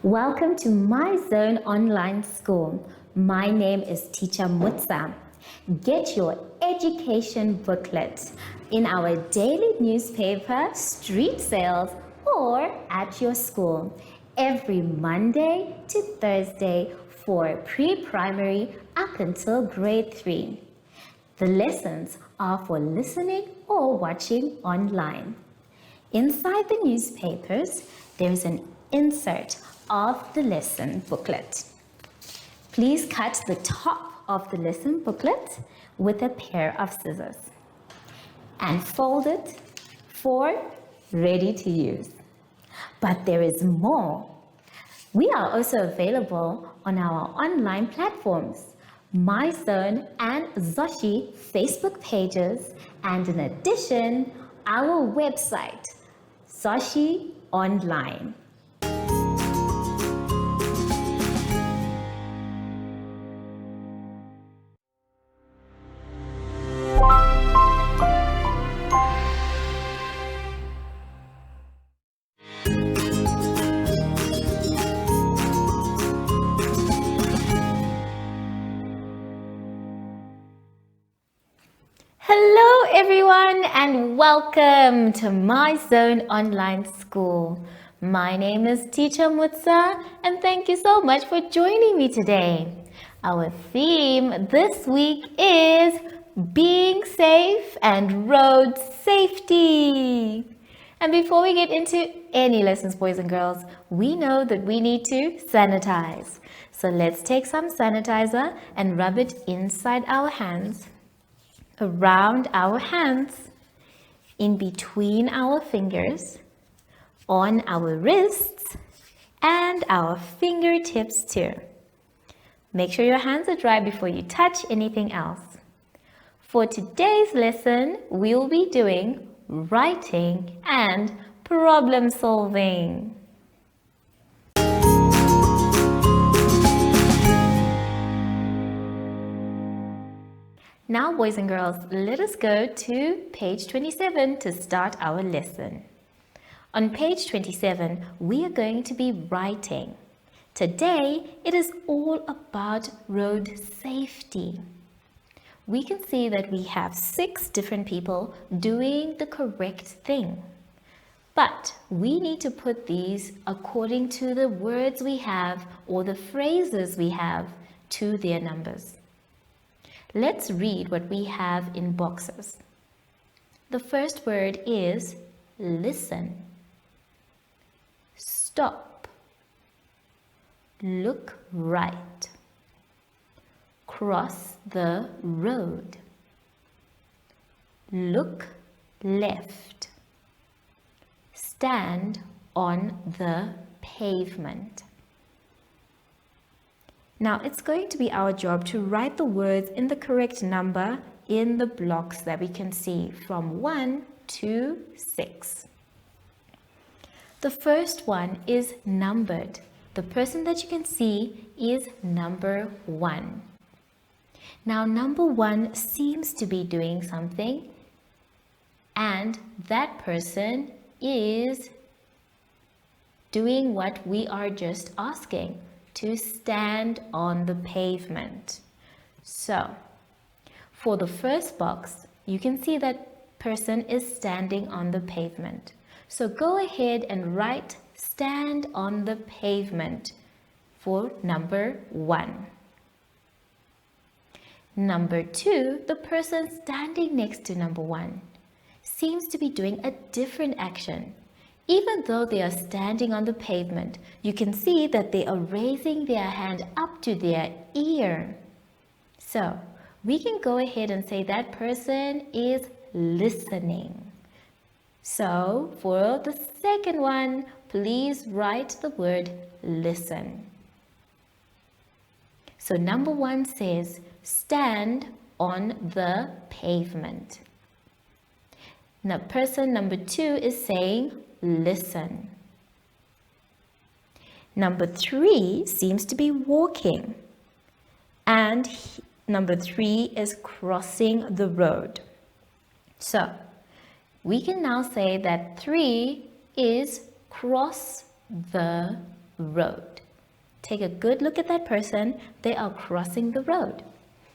Welcome to My Zone Online School. My name is Teacher Mutsa. Get your education booklet in our daily newspaper, street sales, or at your school every Monday to Thursday for pre-primary up until grade 3. The lessons are for listening or watching online. Inside the newspapers, there is an insert of the lesson booklet. Please cut the top of the lesson booklet with a pair of scissors and fold it for ready to use. But there is more. We are also available on our online platforms, MyZone and Zoshi Facebook pages, and in addition, our website, Zoshi Online. Hello everyone and welcome to My Zone Online School. My name is Teacher Mutsa and thank you so much for joining me today. Our theme this week is being safe and road safety. And before we get into any lessons, boys and girls, we know that we need to sanitize. So let's take some sanitizer and rub it inside our hands, around our hands, in between our fingers, on our wrists, and our fingertips too. Make sure your hands are dry before you touch anything else. For today's lesson, we'll be doing writing and problem solving. Now, boys and girls, let us go to page 27 to start our lesson. On page 27, we are going to be writing. Today, it is all about road safety. We can see that we have 6 different people doing the correct thing. But we need to put these according to the words we have or the phrases we have to their numbers. Let's read what we have in boxes. The first word is listen, stop, look right, cross the road, look left, stand on the pavement. Now, it's going to be our job to write the words in the correct number in the blocks that we can see from 1 to 6. The first one is numbered. The person that you can see is number 1. Now, number 1 seems to be doing something, and that person is doing what we are just asking, to stand on the pavement. So, for the first box, you can see that person is standing on the pavement. So go ahead and write stand on the pavement for number 1. Number 2, the person standing next to number 1 seems to be doing a different action. Even though they are standing on the pavement, you can see that they are raising their hand up to their ear. So, we can go ahead and say that person is listening. So, for the second one, please write the word listen. So, number 1 says, stand on the pavement. Now, person number 2 is saying, listen. Number 3 seems to be walking, and number 3 is crossing the road. So we can now say that 3 is cross the road. take a good look at that person. They are crossing the road.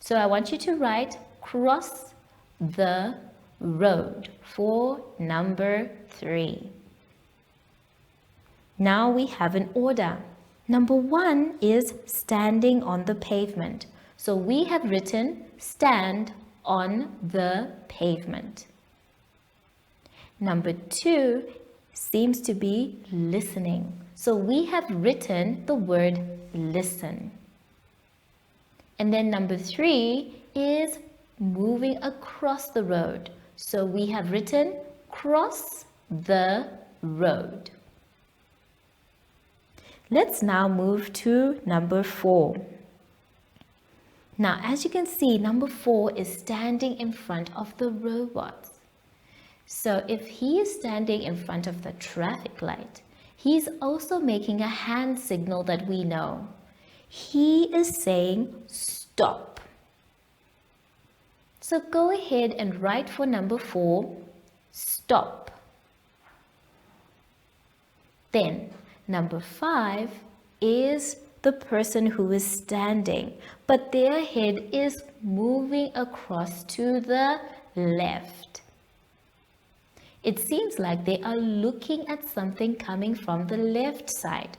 So I want you to write cross the road for number 3. Now we have an order. Number 1 is standing on the pavement. So we have written stand on the pavement. Number 2 seems to be listening. So we have written the word listen. And then number 3 is moving across the road. So we have written cross the road. Let's now move to number 4. Now, as you can see, number 4 is standing in front of the robots. So if he is standing in front of the traffic light, he's also making a hand signal that we know. He is saying stop. So go ahead and write for number 4, stop. Then number 5 is the person who is standing, but their head is moving across to the left. It seems like they are looking at something coming from the left side.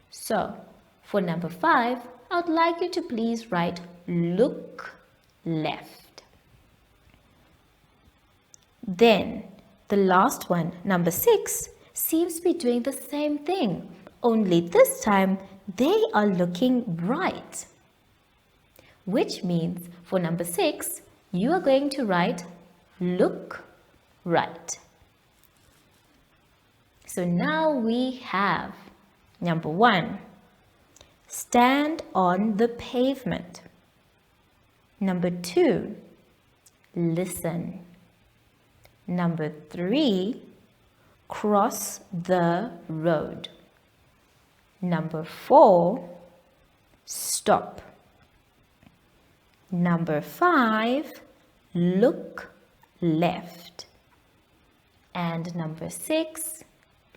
So, for number 5, I would like you to please write look left. Then, the last one, number 6, seems to be doing the same thing, only this time they are looking right. Which means for number 6, you are going to write look right. So now we have number 1, stand on the pavement. Number 2, listen. Number 3, cross the road. Number 4, stop. Number 5, look left. And number 6,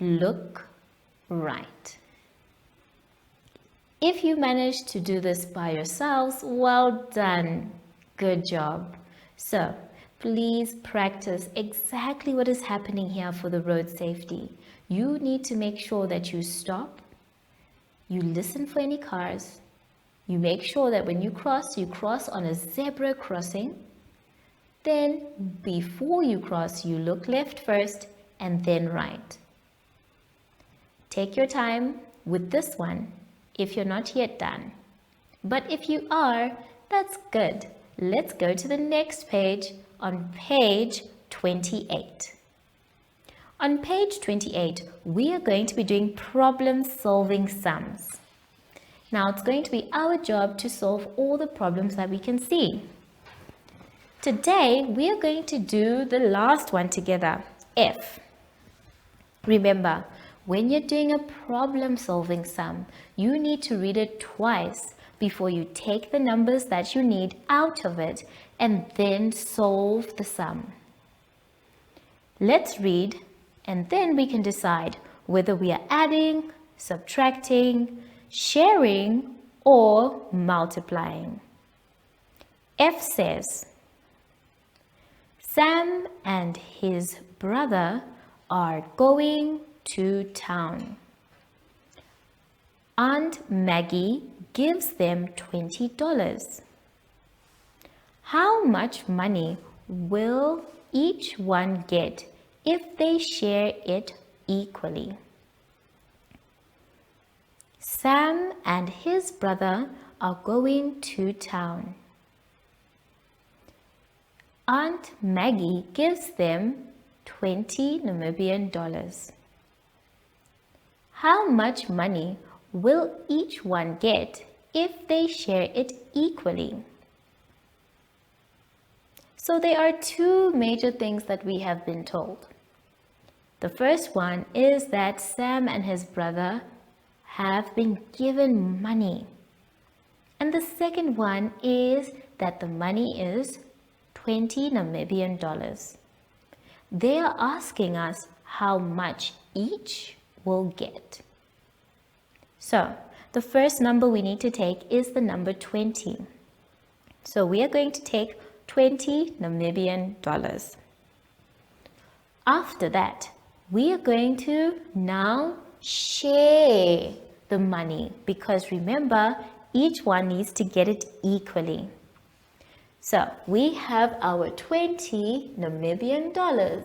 look right. If you managed to do this by yourselves, well done. Good job. So, please practice exactly what is happening here for the road safety. You need to make sure that you stop, you listen for any cars, you make sure that when you cross on a zebra crossing. Then, before you cross, you look left first and then right. Take your time with this one if you're not yet done. But if you are, that's good. Let's go to the next page on page 28. On page 28, we are going to be doing problem-solving sums. Now, it's going to be our job to solve all the problems that we can see. Today, we are going to do the last one together, F. Remember, when you're doing a problem-solving sum, you need to read it twice before you take the numbers that you need out of it and then solve the sum. Let's read, and then we can decide whether we are adding, subtracting, sharing, or multiplying. F says, Sam and his brother are going to town. Aunt Maggie gives them $20. How much money will each one get if they share it equally? Sam and his brother are going to town. Aunt Maggie gives them 20 Namibian dollars. How much money will each one get if they share it equally? So there are two major things that we have been told. The first one is that Sam and his brother have been given money. And the second one is that the money is 20 Namibian dollars. They are asking us how much each will get. So, the first number we need to take is the number 20. So we are going to take 20 Namibian dollars. After that, we are going to now share the money, because remember, each one needs to get it equally. So we have our 20 Namibian dollars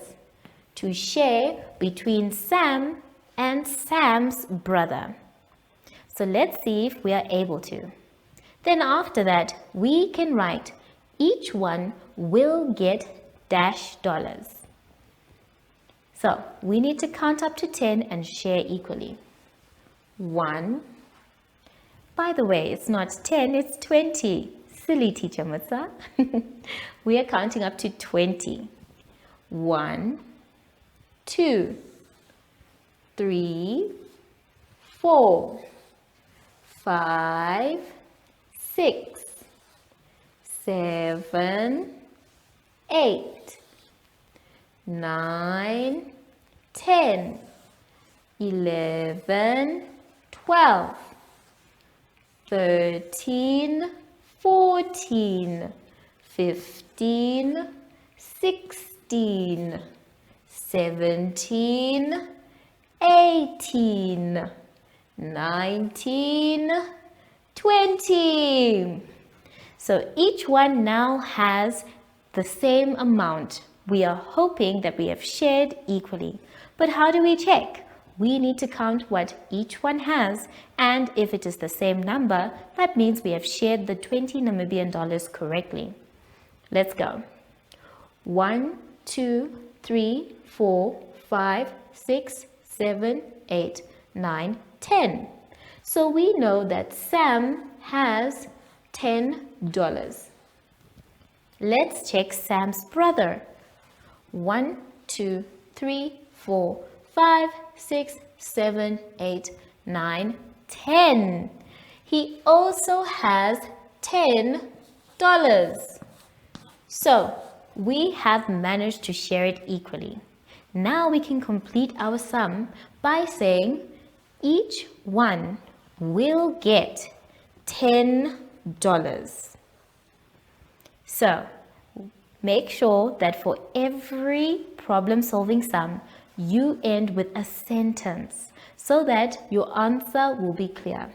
to share between Sam and Sam's brother. So let's see if we are able to. Then after that, we can write each one will get dash dollars. So we need to count up to 10 and share equally. 1. By the way, it's not 10, it's 20. Silly teacher Mutsa. We are counting up to 20. 1, 2, 3, 4, 5, 6, 7, 8, 9, 10, 11, 12, 13, 14, 15, 16, 17, 18, 19, 20. So each one now has the same amount. We are hoping that we have shared equally. But how do we check? We need to count what each one has, and if it is the same number, that means we have shared the 20 Namibian dollars correctly. Let's go. 1, 2, 3, 4, 5, 6, 7, 8, 9, 10. So we know that Sam has $10. Let's check Sam's brother. 1, 2, 3, 4, 5, 6, 7, 8, 9, 10. He also has $10. So we have managed to share it equally. Now we can complete our sum by saying each one will get $10. So make sure that for every problem-solving sum, you end with a sentence so that your answer will be clear.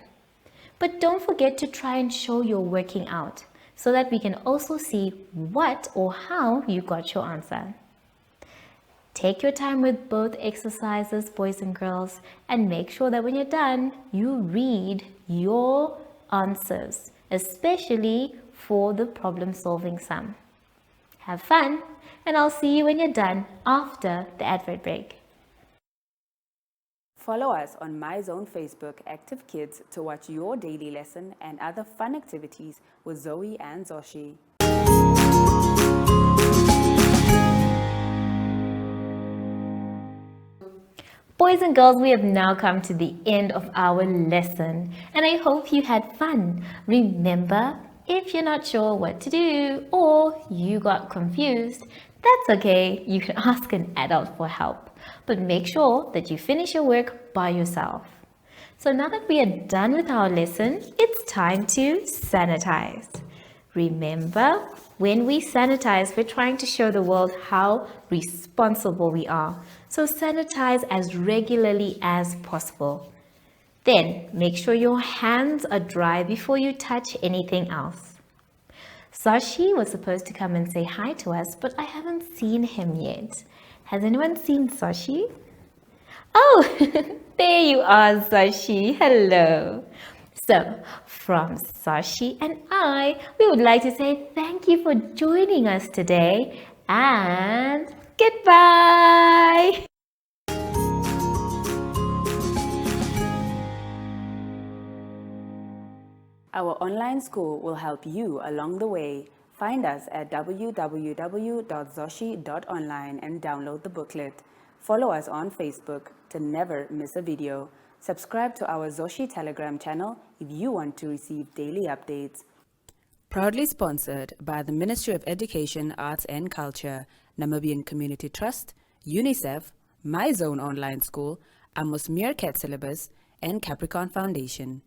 But don't forget to try and show you're working out so that we can also see what or how you got your answer. Take your time with both exercises, boys and girls, and make sure that when you're done, you read your answers, especially for the problem-solving sum. Have fun, and I'll see you when you're done after the advert break. Follow us on MyZone Facebook Active Kids to watch your daily lesson and other fun activities with Zoe and Zoshi. Boys and girls, we have now come to the end of our lesson, and I hope you had fun. Remember, if you're not sure what to do or you got confused, that's okay. You can ask an adult for help. But make sure that you finish your work by yourself. So now that we are done with our lesson, it's time to sanitize. Remember, when we sanitize, we're trying to show the world how responsible we are. So sanitize as regularly as possible. Then make sure your hands are dry before you touch anything else. Sashi was supposed to come and say hi to us, but I haven't seen him yet. Has anyone seen Sashi? Oh, there you are, Sashi. Hello. So, from Sashi and I, we would like to say thank you for joining us today and goodbye. Our online school will help you along the way. Find us at www.zoshi.online and download the booklet. Follow us on Facebook to never miss a video. Subscribe to our Zoshi Telegram channel if you want to receive daily updates. Proudly sponsored by the Ministry of Education, Arts and Culture, Namibian Community Trust, UNICEF, MyZone Online School, Amos Meerkat Syllabus, and Capricorn Foundation.